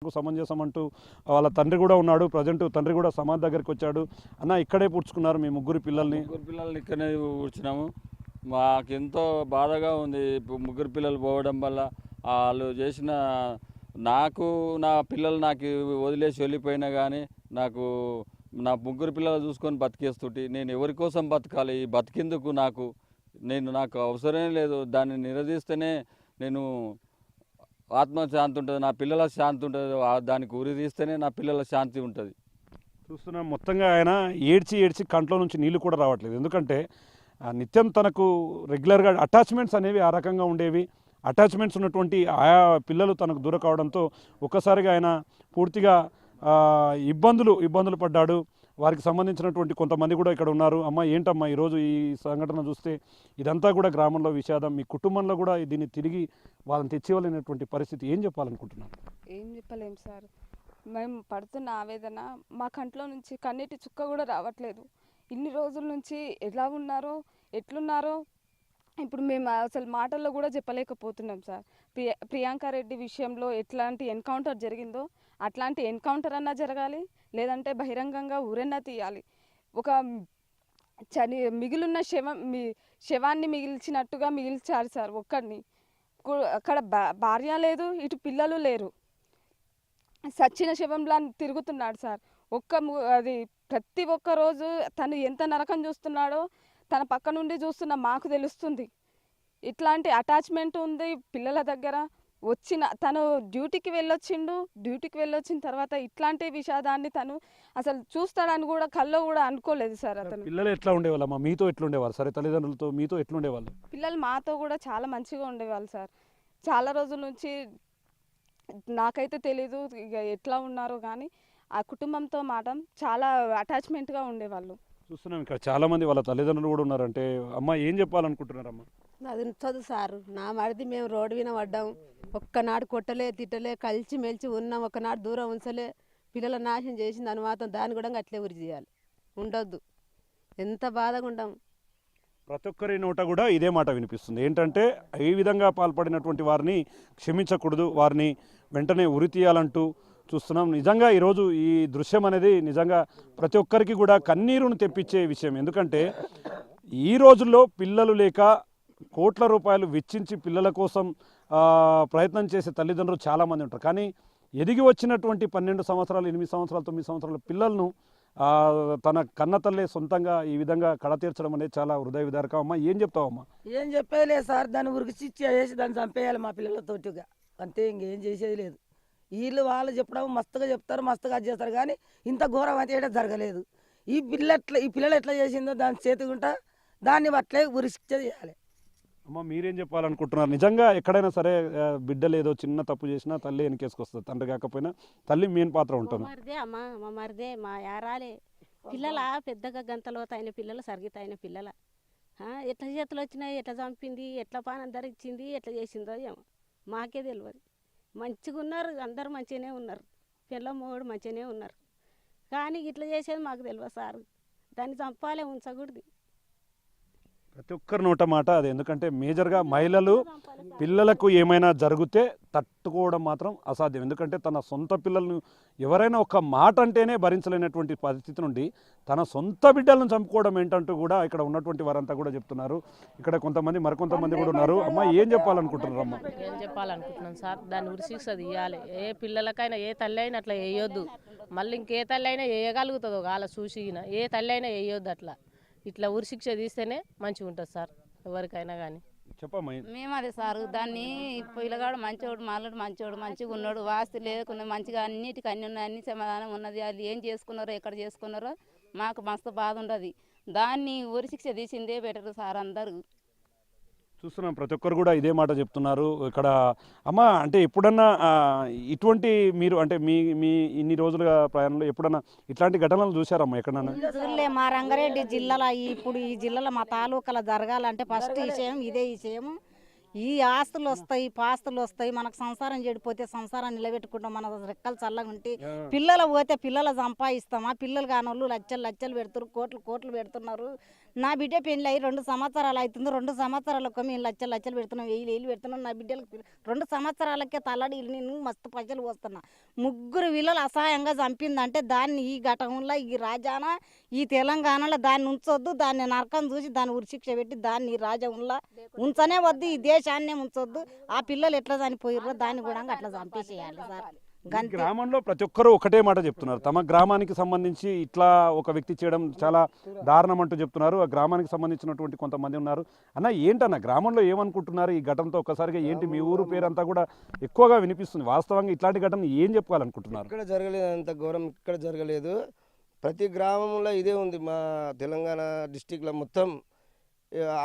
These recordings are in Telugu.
సమంజసం అంటూ వాళ్ళ తండ్రి కూడా ఉన్నాడు. ప్రజెంట్ తండ్రి కూడా సమాధి దగ్గరికి వచ్చాడు. అన్న ఇక్కడే పుడుచుకున్నారు మీ ముగ్గురు పిల్లల్ని? ముగ్గురు పిల్లల్ని ఇక్కడనే కూర్చున్నాము. మాకెంతో బాధగా ఉంది. ముగ్గురు పిల్లలు పోవడం వల్ల వాళ్ళు చేసిన నాకు నా పిల్లలు నాకు వదిలేసి వెళ్ళిపోయినా కానీ నాకు నా ముగ్గురు పిల్లలు చూసుకొని బతికేస్తుంటే నేను ఎవరి కోసం బతకాలి? బతికేందుకు నాకు అవసరమే లేదు. దాన్ని నిలదీస్తేనే నేను ఆత్మశాంతి ఉంటుంది, నా పిల్లల శాంతి ఉంటుంది. దానికి ఉరి తీస్తేనే నా పిల్లల శాంతి ఉంటుంది. చూస్తున్నాం మొత్తంగా ఆయన ఏడ్చి ఏడ్చి కంట్లో నుంచి నీళ్లు కూడా రావట్లేదు. ఎందుకంటే నిత్యం తనకు రెగ్యులర్గా అటాచ్మెంట్స్ అనేవి ఆ రకంగా ఉండేవి. అటాచ్మెంట్స్ ఉన్నటువంటి ఆయా పిల్లలు తనకు దూరం కావడంతో ఒక్కసారిగా ఆయన పూర్తిగా ఇబ్బందులు పడ్డాడు. వారికి సంబంధించినటువంటి కొంతమంది కూడా ఇక్కడ ఉన్నారు. అమ్మ ఏంటమ్మా ఈరోజు ఈ సంఘటన చూస్తే ఇదంతా కూడా గ్రామంలో విషాదం, మీ కుటుంబంలో కూడా దీన్ని తిరిగి వాళ్ళని తెచ్చివ్వలేనటువంటి పరిస్థితి, ఏం చెప్పాలనుకుంటున్నారు? ఏం చెప్పలేం సార్, మేము పడుతున్న ఆవేదన మా కంట్లో నుంచి కన్నీటి చుక్క కూడా రావట్లేదు. ఇన్ని రోజుల నుంచి ఎలా ఉన్నారో ఎట్లున్నారో ఇప్పుడు మేము అసలు మాటల్లో కూడా చెప్పలేకపోతున్నాం సార్. ప్రియాంక రెడ్డి విషయంలో ఎట్లాంటి ఎన్కౌంటర్ జరిగిందో అట్లాంటి ఎన్కౌంటర్ అన్నా జరగాలి, లేదంటే బహిరంగంగా ఊరన్నా తీయాలి. ఒక మిగిలిన శవాన్ని మిగిల్చినట్టుగా మిగిల్చారు సార్ ఒక్కడిని. అక్కడ భార్య లేదు, ఇటు పిల్లలు లేరు, సచ్చిన శవంలా తిరుగుతున్నాడు సార్. అది ప్రతి ఒక్క రోజు తను ఎంత నరకం చూస్తున్నాడో తన పక్క నుండి చూస్తున్న మాకు తెలుస్తుంది. ఇట్లాంటి అటాచ్మెంట్ ఉంది పిల్లల దగ్గర. తను డ్యూటీకి వెళ్ళొచ్చిన తర్వాత ఇట్లాంటి విషాదాన్ని తను అసలు చూస్తాడని కూడా కల్లో కూడా అనుకోలేదు సార్. అతను పిల్లలు ఎట్లా ఉండేవాళ్ళమ్మా? మీతో ఎట్లుండేవాళ్ళు? సరే, తల్లిదండ్రులతో మీతో ఎట్లుండేవాళ్ళు? పిల్లలు మాతో కూడా చాలా మంచిగా ఉండేవాళ్ళు సార్. చాలా రోజుల నుంచి నాకైతే తెలీదు ఇక ఎట్లా ఉన్నారో కానీ ఆ కుటుంబంతో మాట చాలా అటాచ్మెంట్గా ఉండేవాళ్ళు. చూస్తున్నాం ఇక్కడ చాలామంది వాళ్ళ తల్లిదండ్రులు కూడా ఉన్నారంటే అమ్మ ఏం చెప్పాలనుకుంటున్నారమ్మా? అది చదువు సారు, నా మరిది మేము రోడ్డు మీద పడ్డాం. ఒక్కనాడు కొట్టలే తిట్టలే, కలిసి మెలిచి ఉన్నాం. ఒకనాడు దూరం ఉంచలే, పిల్లల నాశనం చేసింది. దాని మాత్రం దాన్ని కూడా అట్లే ఉరి చేయాలి, ఉండొద్దు. ఎంత బాధగా ఉండాం. ప్రతి ఒక్కరి నోట కూడా ఇదే మాట వినిపిస్తుంది. ఏంటంటే ఈ విధంగా పాల్పడినటువంటి వారిని క్షమించకూడదు, వారిని వెంటనే ఉరి తీయాలంటూ చూస్తున్నాం. నిజంగా ఈరోజు ఈ దృశ్యం అనేది నిజంగా ప్రతి ఒక్కరికి కూడా కన్నీరును తెప్పించే విషయం. ఎందుకంటే ఈ రోజుల్లో పిల్లలు లేక కోట్ల రూపాయలు వెచ్చించి పిల్లల కోసం ప్రయత్నం చేసే తల్లిదండ్రులు చాలామంది ఉంటారు. కానీ ఎదిగి వచ్చినటువంటి 12 సంవత్సరాలు, 8 సంవత్సరాలు, 9 సంవత్సరాల పిల్లలను తన కన్న తల్లే సొంతంగా ఈ విధంగా కడ తీర్చడం అనేది చాలా హృదయ విదారకం. అమ్మా ఏం చెప్తావమ్మా? ఏం చెప్పేయలేదు సార్, దాన్ని ఉరికిచ్చి చేసి దాన్ని చంపేయాలి మా పిల్లలతోటిగా, అంతే. ఇంకేం చేసేది లేదు. వాళ్ళు చెప్పడం మస్తుగా చెప్తారు, మస్తుగా చేస్తారు, కానీ ఇంత ఘోరం అయితే జరగలేదు. ఈ పిల్లలు ఎట్లా చేసిందో దాని చేతికుంటా దాన్ని అట్లే ఉరిశిక్ష చేయాలి. అమ్మ మీరేం చెప్పాలనుకుంటున్నారు? నిజంగా ఎక్కడైనా సరే బిడ్డలు ఏదో చిన్న తప్పు చేసినా తల్లి వెనకేసుకొస్తుంది, తండ్రి కాకపోయినా తల్లి మెయిన్ పాత్ర ఉంటుంది. మా మరిదే మా యారాలే పిల్లల పెద్దగా గంతలోత అయిన పిల్లలు, సరిగిత అయిన పిల్లల ఎట్లా చేతులు వచ్చినాయి, ఎట్లా చంపింది, ఎట్లా పానం ధరించింది, ఎట్లా చేసిందో ఏమో మాకే తెలియదు. మంచిగా ఉన్నారు, అందరు మంచిగానే ఉన్నారు, పిల్ల మొగుడు మంచిగానే ఉన్నారు. కానీ ఇట్లా చేసేది మాకు తెలియదు సార్. దాన్ని చంపాలే, ఉంచకూడదు. ప్రతి ఒక్కరి నోట మాట అది. ఎందుకంటే మేజర్గా మహిళలు పిల్లలకు ఏమైనా జరిగితే తట్టుకోవడం మాత్రం అసాధ్యం. ఎందుకంటే తన సొంత పిల్లలను ఎవరైనా ఒక మాట అంటేనే భరించలేనటువంటి పరిస్థితి నుండి తన సొంత బిడ్డలను చంపుకోవడం ఏంటంటూ కూడా ఇక్కడ ఉన్నటువంటి వారంతా కూడా చెప్తున్నారు. ఇక్కడ మరికొంతమంది కూడా ఉన్నారు. అమ్మ ఏం చెప్పాలనుకుంటున్నారు? అమ్మ ఏం చెప్పాలనుకుంటున్నాను సార్, దాన్ని ఉరిశిక్ష తీయాలి. ఏ పిల్లలకైనా ఏ తల్లి అయినా అట్లా వేయొద్దు. మళ్ళీ ఇంకే తల్లి అయినా వేయగలుగుతుందో వాళ్ళ చూసిన ఏ తల్లి అయినా వేయొద్దు. అట్లా ఇట్లా ఉరిశిక్ష తీస్తేనే మంచిగా ఉంటుంది సార్ ఎవరికైనా కానీ. చెప్పమ్మా. మేము అదే సారు, దాన్ని పిల్లగాడు మంచోడు, మాలడు మంచోడు, మంచిగా ఉన్నాడు, వాస్తు లేకున్నా మంచిగా అన్నిటికీ అన్ని ఉన్నాయి, అన్ని సమాధానం ఉన్నది. అది ఏం చేసుకున్నారో ఎక్కడ చేసుకున్నారో మాకు మస్తు బాధ ఉండదు. దాన్ని ఉరిశిక్ష తీసిందే బెటర్ సార్. అందరూ చూస్తున్నాం, ప్రతి ఒక్కరు కూడా ఇదే మాట చెప్తున్నారు. ఇక్కడ అమ్మ అంటే ఎప్పుడన్నా ఇటువంటి మీరు అంటే మీ ఇన్ని రోజులుగా ప్రయాణంలో ఎప్పుడన్నా ఇట్లాంటి ఘటనలు చూసారమ్మా ఎక్కడన్నా? చూడలే. మా రంగారెడ్డి జిల్లాలో ఇప్పుడు ఈ జిల్లాలో మా తాలూకాలో జరగాలంటే ఫస్ట్ విషయం ఇదే విషయం. ఈ ఆస్తులు వస్తాయి, పాస్తులు వస్తాయి, మనకు సంసారం చెడిపోతే సంసారం నిలబెట్టుకుంటాం, మన రెక్కలు చల్లగా ఉంటే. పిల్లలు పోతే పిల్లలు సంపాదిస్తామా? పిల్లలు కానోళ్ళు లచ్చలు పెడుతున్నారు, కోట్లు పెడుతున్నారు. నా బిడ్డ పెళ్ళి అయ్యి 2 సంవత్సరాలు అవుతుంది. 2 సంవత్సరాలకు మేము లక్షలు పెడుతున్నాం, వేలు పెడుతున్నాం. నా బిడ్డలకు 2 సంవత్సరాలకే తల్లడి నేను మస్తు పైసలు పోస్తున్నా. 3 పిల్లలు అసహాయంగా చంపిందంటే దాన్ని ఈ ఘటనలో ఈ రాజాన ఈ తెలంగాణలో దాన్ని ఉంచొద్దు. దాన్ని నరకం చూసి దాన్ని ఉరిశిక్ష పెట్టి దాన్ని ఈ రాజ్యంలో ఉంచనే వద్దు. ఈ దేశాన్నే ఉంచొద్దు. ఆ పిల్లలు ఎట్లా చనిపోయారో దాన్ని కూడా అట్లా చంపేసేయాలి సార్. ఈ గ్రామంలో ప్రతి ఒక్కరూ ఒకటే మాట చెప్తున్నారు, తమ గ్రామానికి సంబంధించి ఇట్లా ఒక వ్యక్తి చేయడం చాలా దారుణం అంటూ చెప్తున్నారు. ఆ గ్రామానికి సంబంధించినటువంటి కొంతమంది ఉన్నారు. అన్న ఏంటన్న గ్రామంలో ఏమనుకుంటున్నారు ఈ ఘటనతో? ఒక్కసారిగా ఏంటి మీ ఊరు పేరంతా కూడా ఎక్కువగా వినిపిస్తుంది. వాస్తవంగా ఇట్లాంటి ఘటన ఏం చెప్పాలనుకుంటున్నారు? ఇక్కడ జరగలేదు, అంత ఘోరం ఇక్కడ జరగలేదు. ప్రతి గ్రామంలో ఇదే ఉంది. మా తెలంగాణ డిస్టిక్లో మొత్తం,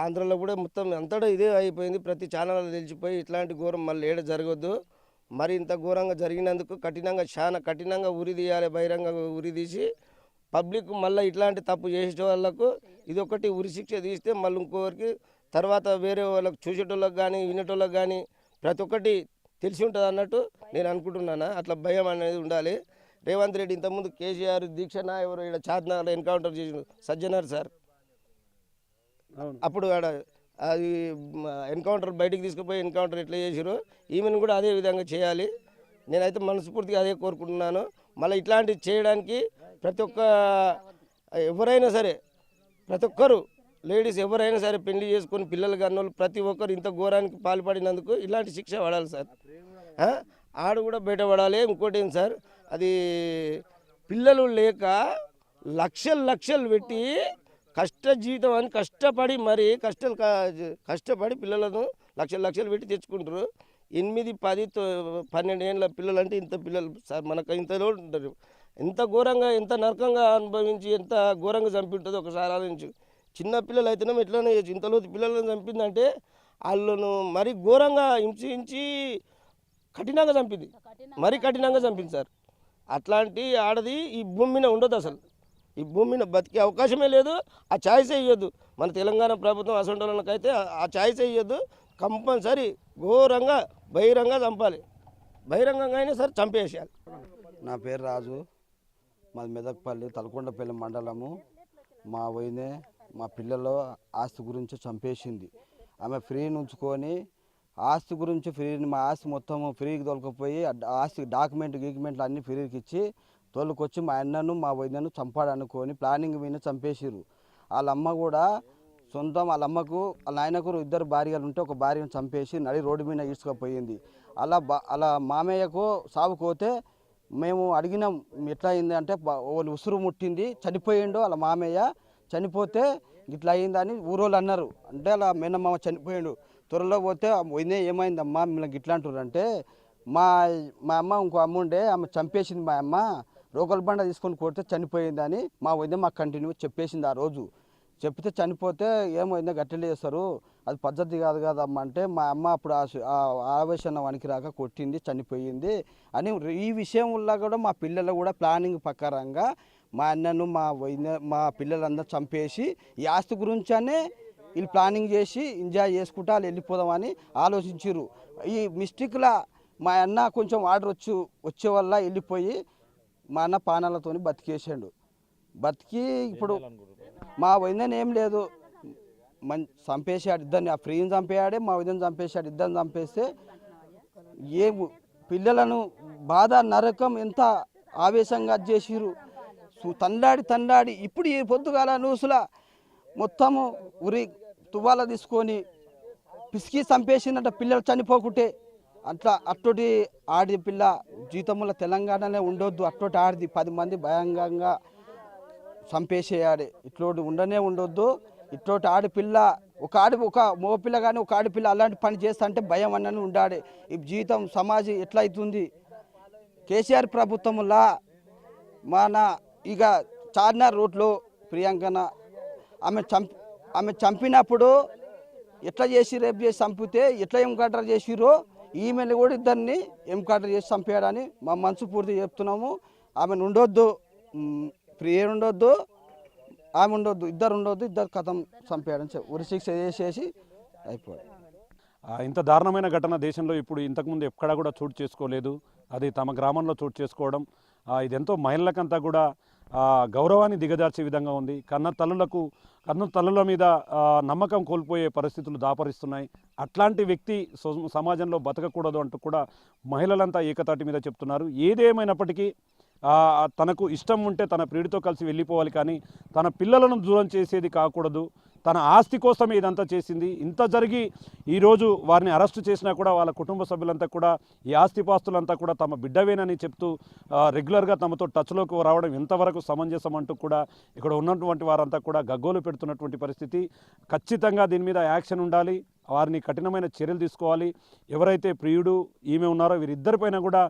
ఆంధ్రలో కూడా మొత్తం అంతటా ఇదే అయిపోయింది. ప్రతి ఛానల్లో తెలిసిపోయి ఇట్లాంటి ఘోరం మళ్ళీ ఏడ జరగద్దు. మరి ఇంత ఘోరంగా జరిగినందుకు చాలా కఠినంగా ఉరి తీయాలి. బహిరంగ ఉరి తీసి పబ్లిక్ మళ్ళీ ఇట్లాంటి తప్పు చేసే వాళ్ళకు ఇదొకటి ఉరిశిక్ష తీస్తే మళ్ళీ ఇంకొకరికి తర్వాత వేరే వాళ్ళకి చూసేటోళ్ళకి కానీ వినేటోళ్ళకి కానీ ప్రతి ఒక్కటి తెలిసి ఉంటుంది అన్నట్టు నేను అనుకుంటున్నాను. అట్లా భయం అనేది ఉండాలి. రేవంత్ రెడ్డి ఇంతకుముందు కేసీఆర్ దీక్షణ ఎవరు ఇక్కడ చార్మినార్లో ఎన్కౌంటర్ చేసిన సజ్జనార్ సార్, అప్పుడు ఆడ అది ఎన్కౌంటర్ బయటికి తీసుకుపోయి ఎన్కౌంటర్ ఎట్లా చేసారో ఈమెను కూడా అదే విధంగా చేయాలి. నేనైతే మనస్ఫూర్తిగా అదే కోరుకుంటున్నాను. మళ్ళీ ఇట్లాంటివి చేయడానికి ప్రతి ఒక్క ఎవరైనా సరే, ప్రతి ఒక్కరు లేడీస్ ఎవరైనా సరే పెళ్లి చేసుకొని పిల్లలు కన్నోళ్ళు ప్రతి ఒక్కరు ఇంత ఘోరానికి పాల్పడినందుకు ఇలాంటి శిక్ష పడాలి సార్. ఆడు కూడా బయటపడాలి. ఇంకోటి ఏంటి సార్, అది పిల్లలు లేక లక్షలు పెట్టి జీవితం అని కష్టపడి మరి కష్టపడి పిల్లలను లక్షలు పెట్టి తెచ్చుకుంటారు. 8, 10, 12 ఏళ్ళ పిల్లలు అంటే ఇంత పిల్లలు సార్ మనకు ఇంతలో ఉంటారు. ఎంత ఘోరంగా ఎంత నరకంగా అనుభవించి ఎంత ఘోరంగా చంపి ఉంటుందో ఒకసారి ఆలోచించు. చిన్న పిల్లలు అయితేనే ఎట్లనే చేయొచ్చు. ఇంతలోతు పిల్లలను చంపిందంటే వాళ్ళను మరి ఘోరంగా హింసించి కఠినంగా చంపింది, మరీ కఠినంగా చంపింది సార్. అట్లాంటి ఆడది ఈ భూమి మీద ఉండదు. అసలు ఈ భూమి మీద బతికే అవకాశమే లేదు. ఆ ఛాయిసే ఇవ్వద్దు. మన తెలంగాణ ప్రభుత్వం అసంటోళ్ళకైతే ఆ ఛాయిసే ఇవ్వద్దు. కంపల్సరీ ఘోరంగా బహిరంగంగా చంపాలి. బహిరంగంగా అయినా సరే చంపేసేయాలి. నా పేరు రాజు, మాది మెదక్పల్లి తలకొండపల్లి మండలము. మా వదినే మా పిల్లలు ఆస్తి గురించి చంపేసింది. ఆమె ఫ్రీ ఉంచుకొని ఆస్తి గురించి మా ఆస్తి మొత్తం ఫ్రీకి తోలుకుపోయి ఆస్తి డాక్యుమెంట్లు అన్నీ ఫ్రీకి ఇచ్చి తోలుకొచ్చి మా అన్నను మా వదినను చంపాడనుకొని ప్లానింగ్ మీద చంపేసిరు. వాళ్ళ అమ్మ కూడా సొంతం వాళ్ళ అమ్మకు వాళ్ళ నాయనకు 2 భార్యలు ఉంటే ఒక భార్యను చంపేసి నడి రోడ్డు మీద ఈడ్చుకుపోయింది. అలా మామయ్యకు సాగుకోతే మేము అడిగినాం ఎట్లా అయింది అంటే వాళ్ళు ఉసురు ముట్టింది చనిపోయిండు. వాళ్ళ మామయ్య చనిపోతే ఇట్లా అయిందని ఊరోళ్ళు అన్నారు. అంటే అలా మేనమ్మ చనిపోయిండు. త్వరలో పోతే వదినే ఏమైందమ్మా మిమ్మల్ని ఇట్లా అంటారు అంటే మా అమ్మ ఇంకో అమ్మ ఉండే ఆమె చంపేసింది. మా అమ్మ రోకల్ బండ తీసుకొని కొడితే చనిపోయిందని మా వదిన మాకు కంటిన్యూ చెప్పేసింది. ఆ రోజు చెప్తే చనిపోతే ఏమైందో గట్టెలు చేస్తారు, అది పద్ధతి కాదు కదమ్మ అంటే మా అమ్మ అప్పుడు ఆవేశం వనికి రాక కొట్టింది చనిపోయింది అని. ఈ విషయంలో కూడా మా పిల్లలు కూడా ప్లానింగ్ ప్రకారంగా మా అన్నను మా పిల్లలందరూ చంపేసి ఈ ఆస్తి గురించనే వీళ్ళు ప్లానింగ్ చేసి ఎంజాయ్ చేసుకుంటా వాళ్ళు వెళ్ళిపోదామని ఆలోచించారు. ఈ మిస్టేక్లా మా అన్న కొంచెం ఆర్డర్ వచ్చే వల్ల వెళ్ళిపోయి మా అన్న పానాలతో బతికేసాడు. బతికి ఇప్పుడు మా వదిన ఏం లేదు చంపేసాడు ఇద్దరిని. ఆ ఫ్రీని చంపేయాడే మా వదిన చంపేశాడు. ఇద్దరిని చంపేస్తే ఏ పిల్లలను బాధ నరకం ఎంత ఆవేశంగా చేసిరు. తండాడి ఇప్పుడు ఈ పొద్దుగాల న్యూస్లా మొత్తము ఉరి తువ్వాల తీసుకొని పిసికి చంపేసిందంట పిల్లలు చనిపోకుంటే. అట్టోటి ఆడి పిల్ల జీవితంలో తెలంగాణలో ఉండొద్దు. అట్టోటి ఆడిది 10 మంది భయంకరంగా చంపేసేయాలి. ఇట్లోటి ఉండొద్దు. ఇట్లోటి ఆడపిల్ల ఒక మగపిల్ల కానీ ఒక ఆడపిల్ల అలాంటి పని చేస్తా అంటే భయం అన్నని ఉండాలి. ఈ జీవితం సమాజం ఎట్లా అవుతుంది? కేసీఆర్ ప్రభుత్వంలా మన ఇక చార్మినార్ రోడ్లో ప్రియాంకన ఆమె చంపినప్పుడు ఎట్లా చేసి రేపు చేసి చంపితే ఎట్లా ఎన్కౌంటర్ చేసిరో ఈమెను కూడా ఇద్దరిని ఎన్కౌంటర్ చేసి చంపేయడని మా మనసు పూర్తి చెప్తున్నాము. ఆమెను ఉండొద్దు, ప్రియ ఉండొద్దు, ఆమె ఉండొద్దు, ఇద్దరు కథం చంపేయడని ఉరిశిక్ష చేసేసి అయిపోయాడు. ఇంత దారుణమైన ఘటన దేశంలో ఇప్పుడు ఇంతకుముందు ఎక్కడా కూడా చోటు చేసుకోలేదు. అది తమ గ్రామంలో చోటు చేసుకోవడం ఇదెంతో మహిళలకంతా కూడా గౌరవాన్ని దిగజార్చే విధంగా ఉంది. కన్న తల్లుల మీద నమ్మకం కోల్పోయే పరిస్థితులు దాపరిస్తున్నాయి. అట్లాంటి వ్యక్తి సమాజంలో బతకకూడదు అంటూ కూడా మహిళలంతా ఏకతాటి మీద చెప్తున్నారు. ఏదేమైనప్పటికీ తనకు ఇష్టం ఉంటే తన ప్రియుడితో కలిసి వెళ్ళిపోవాలి, కానీ తన పిల్లలను దూరం చేసేది కాకూడదు. తన ఆస్తి కోసమే ఇదంతా చేసింది. ఇంత జరిగి ఈరోజు వారిని అరెస్టు చేసినా కూడా వాళ్ళ కుటుంబ సభ్యులంతా కూడా ఈ ఆస్తిపాస్తులంతా కూడా తమ బిడ్డవేనని చెప్తూ రెగ్యులర్గా తమతో టచ్లోకి రావడం ఎంతవరకు సమంజసం అంటూ కూడా ఇక్కడ ఉన్నటువంటి వారంతా కూడా గగ్గోలు పెడుతున్నటువంటి పరిస్థితి. ఖచ్చితంగా దీని మీద యాక్షన్ ఉండాలి. వారిని కఠినమైన చర్యలు తీసుకోవాలి. ఎవరైతే ప్రియుడు ఈమె ఉన్నారో వీరిద్దరిపైన కూడా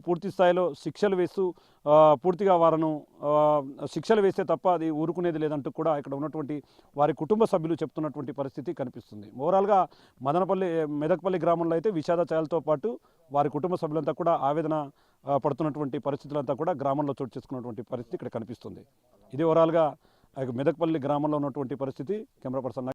పూర్తి స్థాయిలో శిక్షలు వేస్తూ పూర్తిగా వారిను శిక్షలు వేస్తే తప్ప అది ఊరుకునేది లేదంటూ కూడా ఇక్కడ ఉన్నటువంటి వారి కుటుంబ సభ్యులు చెప్తున్నటువంటి పరిస్థితి కనిపిస్తుంది. ఓవరాల్గా మెదక్పల్లి గ్రామంలో అయితే విషాద ఛాయలతో పాటు వారి కుటుంబ సభ్యులంతా కూడా ఆవేదన పడుతున్నటువంటి పరిస్థితులంతా కూడా గ్రామంలో చోటు చేసుకున్నటువంటి పరిస్థితి ఇక్కడ కనిపిస్తుంది. ఇది ఓవరాల్గా మెదక్పల్లి గ్రామంలో ఉన్నటువంటి పరిస్థితి. Camera person